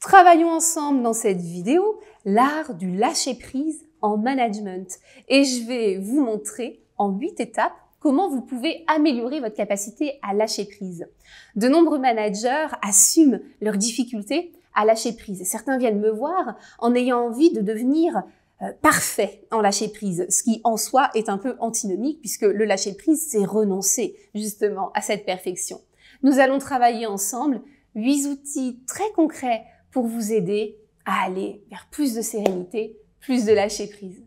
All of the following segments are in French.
Travaillons ensemble dans cette vidéo l'art du lâcher-prise en management et je vais vous montrer en 8 étapes comment vous pouvez améliorer votre capacité à lâcher prise. De nombreux managers assument leurs difficultés à lâcher prise. Certains viennent me voir en ayant envie de devenir parfait en lâcher prise, ce qui en soi est un peu antinomique puisque le lâcher prise, c'est renoncer justement à cette perfection. Nous allons travailler ensemble 8 outils très concrets pour vous aider à aller vers plus de sérénité, plus de lâcher prise.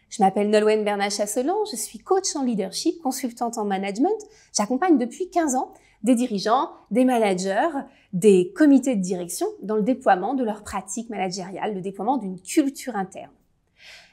Je m'appelle Nolwenn Bernat-Chasselan, je suis coach en leadership, consultante en management. J'accompagne depuis 15 ans des dirigeants, des managers, des comités de direction dans le déploiement de leurs pratiques managériales, le déploiement d'une culture interne.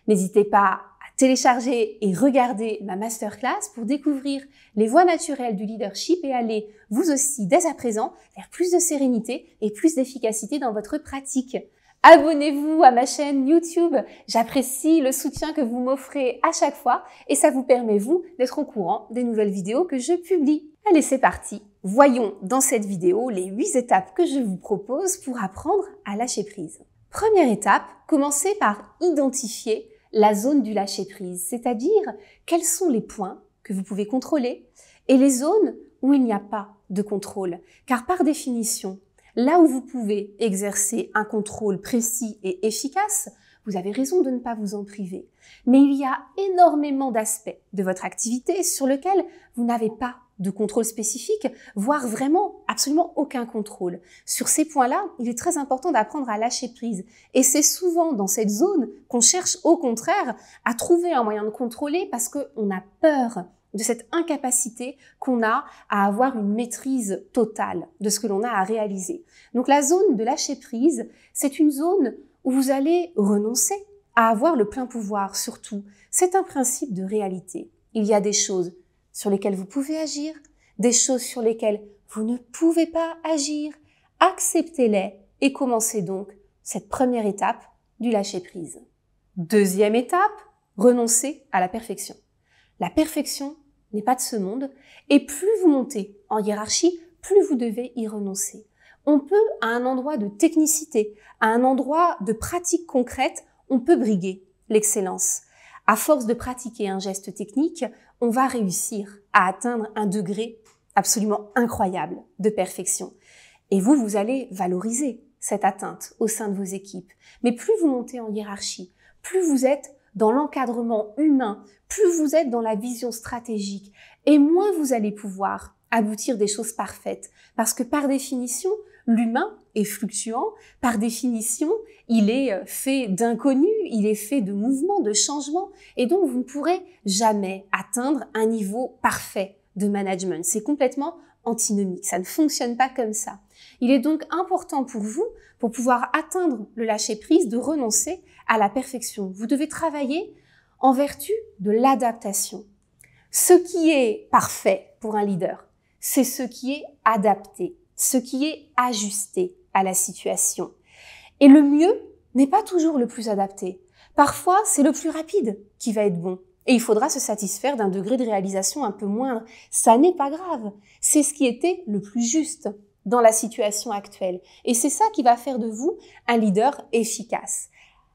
N'hésitez pas à télécharger et regarder ma masterclass pour découvrir les voies naturelles du leadership et aller, vous aussi, dès à présent, vers plus de sérénité et plus d'efficacité dans votre pratique. Abonnez-vous à ma chaîne YouTube, j'apprécie le soutien que vous m'offrez à chaque fois et ça vous permet, vous, d'être au courant des nouvelles vidéos que je publie. Allez, c'est parti. Voyons dans cette vidéo les 8 étapes que je vous propose pour apprendre à lâcher prise. Première étape, commencez par identifier la zone du lâcher-prise, c'est-à-dire quels sont les points que vous pouvez contrôler et les zones où il n'y a pas de contrôle. Car par définition, là où vous pouvez exercer un contrôle précis et efficace, vous avez raison de ne pas vous en priver. Mais il y a énormément d'aspects de votre activité sur lesquels vous n'avez pas de contrôle spécifique, voire vraiment absolument aucun contrôle. Sur ces points-là, il est très important d'apprendre à lâcher prise. Et c'est souvent dans cette zone qu'on cherche au contraire à trouver un moyen de contrôler parce qu'on a peur de cette incapacité qu'on a à avoir une maîtrise totale de ce que l'on a à réaliser. Donc la zone de lâcher prise, c'est une zone où vous allez renoncer à avoir le plein pouvoir surtout. C'est un principe de réalité. Il y a des choses sur lesquelles vous pouvez agir, des choses sur lesquelles vous ne pouvez pas agir. Acceptez-les et commencez donc cette première étape du lâcher prise. Deuxième étape, renoncer à la perfection. La perfection n'est pas de ce monde et plus vous montez en hiérarchie, plus vous devez y renoncer. On peut, à un endroit de technicité, à un endroit de pratique concrète, on peut briguer l'excellence. À force de pratiquer un geste technique, on va réussir à atteindre un degré absolument incroyable de perfection. Et vous allez valoriser cette atteinte au sein de vos équipes. Mais plus vous montez en hiérarchie, plus vous êtes dans l'encadrement humain, plus vous êtes dans la vision stratégique, et moins vous allez pouvoir aboutir des choses parfaites. Parce que par définition, l'humain est fluctuant, par définition, il est fait d'inconnus, il est fait de mouvements, de changements, et donc vous ne pourrez jamais atteindre un niveau parfait de management. C'est complètement antinomique, ça ne fonctionne pas comme ça. Il est donc important pour vous, pour pouvoir atteindre le lâcher-prise, de renoncer à la perfection. Vous devez travailler en vertu de l'adaptation. Ce qui est parfait pour un leader, c'est ce qui est adapté, ce qui est ajusté à la situation. Et le mieux n'est pas toujours le plus adapté. Parfois, c'est le plus rapide qui va être bon. Et il faudra se satisfaire d'un degré de réalisation un peu moindre. Ça n'est pas grave. C'est ce qui était le plus juste dans la situation actuelle. Et c'est ça qui va faire de vous un leader efficace.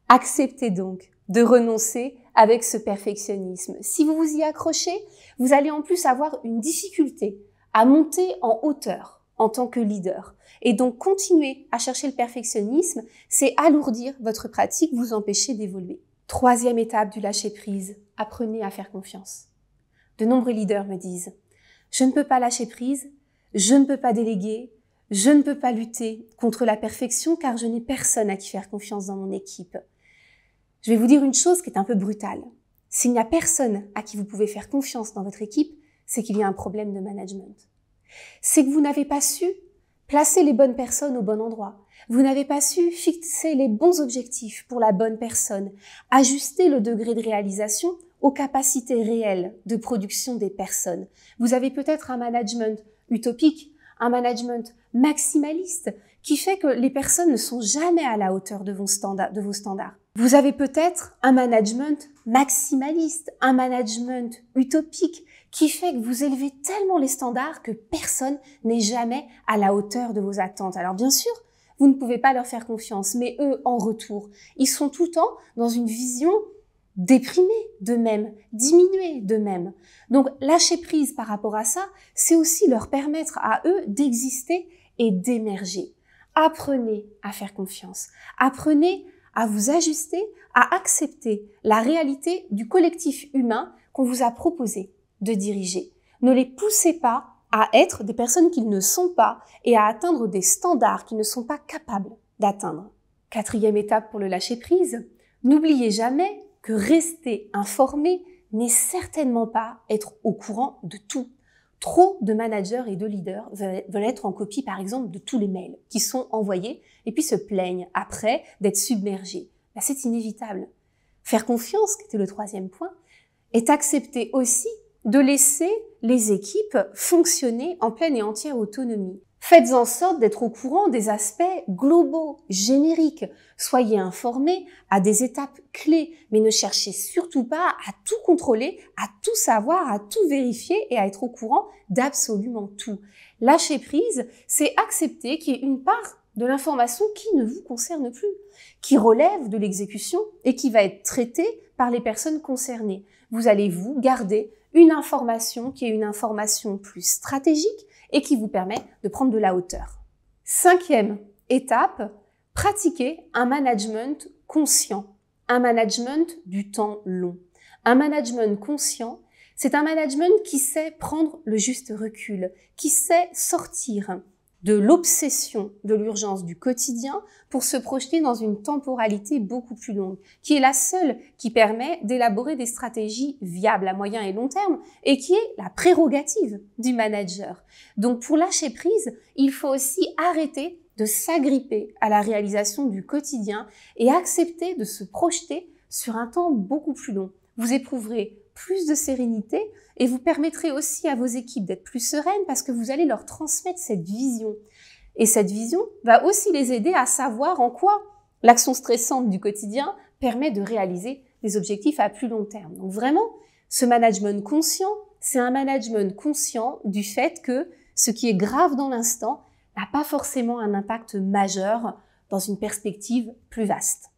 Acceptez donc de renoncer avec ce perfectionnisme. Si vous vous y accrochez, vous allez en plus avoir une difficulté à monter en hauteur en tant que leader. Et donc, continuer à chercher le perfectionnisme, c'est alourdir votre pratique, vous empêcher d'évoluer. Troisième étape du lâcher-prise, apprenez à faire confiance. De nombreux leaders me disent « Je ne peux pas lâcher prise, je ne peux pas déléguer, je ne peux pas lutter contre la perfection car je n'ai personne à qui faire confiance dans mon équipe. » Je vais vous dire une chose qui est un peu brutale. S'il n'y a personne à qui vous pouvez faire confiance dans votre équipe, c'est qu'il y a un problème de management. C'est que vous n'avez pas su placer les bonnes personnes au bon endroit. Vous n'avez pas su fixer les bons objectifs pour la bonne personne, ajuster le degré de réalisation aux capacités réelles de production des personnes. Vous avez peut-être un management utopique, un management maximaliste qui fait que les personnes ne sont jamais à la hauteur de vos standards. Vous avez peut-être un management maximaliste, un management utopique qui fait que vous élevez tellement les standards que personne n'est jamais à la hauteur de vos attentes. Alors bien sûr, vous ne pouvez pas leur faire confiance. Mais eux, en retour, ils sont tout le temps dans une vision déprimée d'eux-mêmes, diminuée d'eux-mêmes. Donc, lâcher prise par rapport à ça, c'est aussi leur permettre à eux d'exister et d'émerger. Apprenez à faire confiance. Apprenez à vous ajuster, à accepter la réalité du collectif humain qu'on vous a proposé de diriger. Ne les poussez pas à être des personnes qu'ils ne sont pas et à atteindre des standards qu'ils ne sont pas capables d'atteindre. 4e étape pour le lâcher-prise, n'oubliez jamais que rester informé n'est certainement pas être au courant de tout. Trop de managers et de leaders veulent être en copie, par exemple, de tous les mails qui sont envoyés et puis se plaignent après d'être submergés. Ben, c'est inévitable. Faire confiance, qui était le 3e point, est accepter aussi de laisser les équipes fonctionner en pleine et entière autonomie. Faites en sorte d'être au courant des aspects globaux, génériques. Soyez informés à des étapes clés, mais ne cherchez surtout pas à tout contrôler, à tout savoir, à tout vérifier et à être au courant d'absolument tout. Lâcher prise, c'est accepter qu'il y ait une part de l'information qui ne vous concerne plus, qui relève de l'exécution et qui va être traitée par les personnes concernées. Vous allez vous garder une information qui est une information plus stratégique et qui vous permet de prendre de la hauteur. 5e étape, pratiquez un management conscient, un management du temps long. Un management conscient, c'est un management qui sait prendre le juste recul, qui sait sortir de l'obsession de l'urgence du quotidien pour se projeter dans une temporalité beaucoup plus longue, qui est la seule qui permet d'élaborer des stratégies viables à moyen et long terme et qui est la prérogative du manager. Donc pour lâcher prise, il faut aussi arrêter de s'agripper à la réalisation du quotidien et accepter de se projeter sur un temps beaucoup plus long. Vous éprouverez plus de sérénité et vous permettrez aussi à vos équipes d'être plus sereines parce que vous allez leur transmettre cette vision. Et cette vision va aussi les aider à savoir en quoi l'action stressante du quotidien permet de réaliser des objectifs à plus long terme. Donc vraiment, ce management conscient, c'est un management conscient du fait que ce qui est grave dans l'instant n'a pas forcément un impact majeur dans une perspective plus vaste.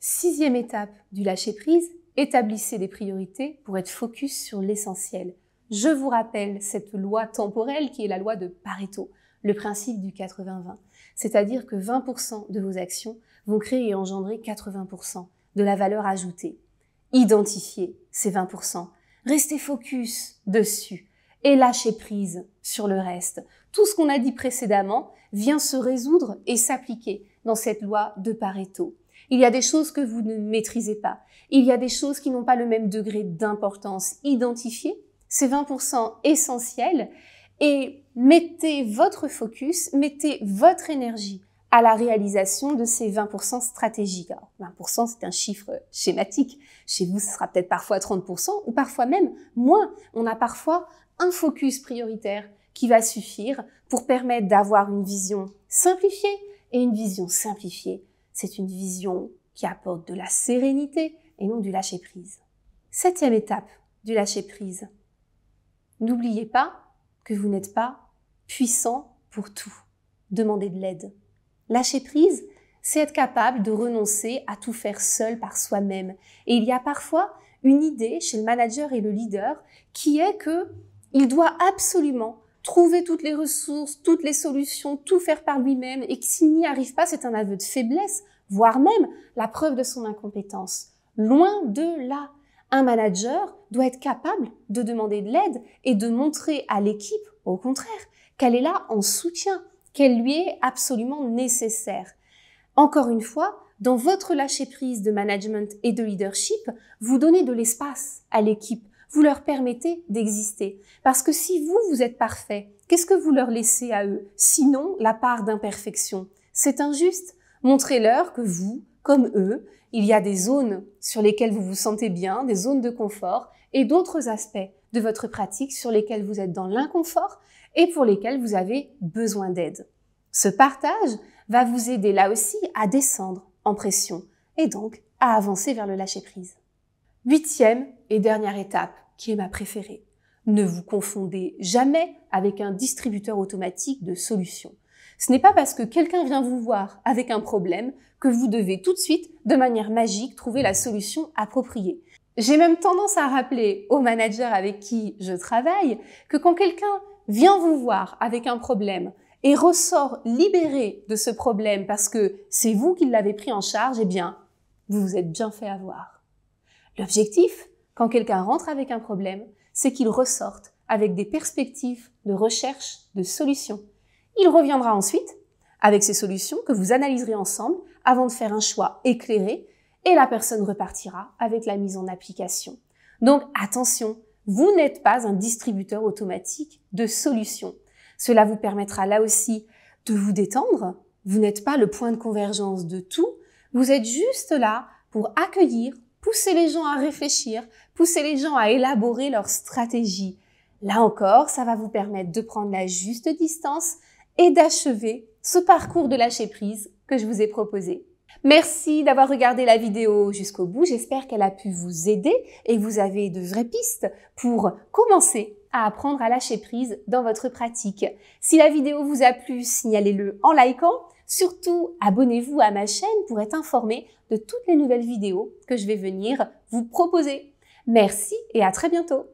6e étape du lâcher-prise, établissez des priorités pour être focus sur l'essentiel. Je vous rappelle cette loi temporelle qui est la loi de Pareto, le principe du 80-20. C'est-à-dire que 20% de vos actions vont créer et engendrer 80% de la valeur ajoutée. Identifiez ces 20%, restez focus dessus et lâchez prise sur le reste. Tout ce qu'on a dit précédemment vient se résoudre et s'appliquer dans cette loi de Pareto. Il y a des choses que vous ne maîtrisez pas. Il y a des choses qui n'ont pas le même degré d'importance. Identifiez ces 20% essentiels et mettez votre focus, mettez votre énergie à la réalisation de ces 20% stratégiques. Alors, 20%, c'est un chiffre schématique. Chez vous, ce sera peut-être parfois 30% ou parfois même moins. On a parfois un focus prioritaire qui va suffire pour permettre d'avoir une vision simplifiée. Et une vision simplifiée, c'est une vision qui apporte de la sérénité et non du lâcher-prise. 7e étape du lâcher-prise. N'oubliez pas que vous n'êtes pas puissant pour tout. Demandez de l'aide. Lâcher-prise, c'est être capable de renoncer à tout faire seul par soi-même. Et il y a parfois une idée chez le manager et le leader qui est que il doit absolument trouver toutes les ressources, toutes les solutions, tout faire par lui-même et que s'il n'y arrive pas, c'est un aveu de faiblesse, voire même la preuve de son incompétence. Loin de là, un manager doit être capable de demander de l'aide et de montrer à l'équipe, au contraire, qu'elle est là en soutien, qu'elle lui est absolument nécessaire. Encore une fois, dans votre lâcher-prise de management et de leadership, vous donnez de l'espace à l'équipe. Vous leur permettez d'exister. Parce que si vous êtes parfait, qu'est-ce que vous leur laissez à eux? Sinon, la part d'imperfection. C'est injuste. Montrez-leur que vous, comme eux, il y a des zones sur lesquelles vous vous sentez bien, des zones de confort, et d'autres aspects de votre pratique sur lesquels vous êtes dans l'inconfort et pour lesquels vous avez besoin d'aide. Ce partage va vous aider là aussi à descendre en pression et donc à avancer vers le lâcher-prise. 8e et dernière étape, qui est ma préférée. Ne vous confondez jamais avec un distributeur automatique de solutions. Ce n'est pas parce que quelqu'un vient vous voir avec un problème que vous devez tout de suite, de manière magique, trouver la solution appropriée. J'ai même tendance à rappeler aux managers avec qui je travaille que quand quelqu'un vient vous voir avec un problème et ressort libéré de ce problème parce que c'est vous qui l'avez pris en charge, eh bien, vous vous êtes bien fait avoir. L'objectif, quand quelqu'un rentre avec un problème, c'est qu'il ressorte avec des perspectives de recherche de solutions. Il reviendra ensuite avec ces solutions que vous analyserez ensemble avant de faire un choix éclairé et la personne repartira avec la mise en application. Donc attention, vous n'êtes pas un distributeur automatique de solutions. Cela vous permettra là aussi de vous détendre. Vous n'êtes pas le point de convergence de tout. Vous êtes juste là pour accueillir, pousser les gens à réfléchir, pousser les gens à élaborer leur stratégie. Là encore, ça va vous permettre de prendre la juste distance et d'achever ce parcours de lâcher prise que je vous ai proposé. Merci d'avoir regardé la vidéo jusqu'au bout. J'espère qu'elle a pu vous aider et que vous avez de vraies pistes pour commencer à apprendre à lâcher prise dans votre pratique. Si la vidéo vous a plu, signalez-le en likant. Surtout, abonnez-vous à ma chaîne pour être informé de toutes les nouvelles vidéos que je vais venir vous proposer. Merci et à très bientôt.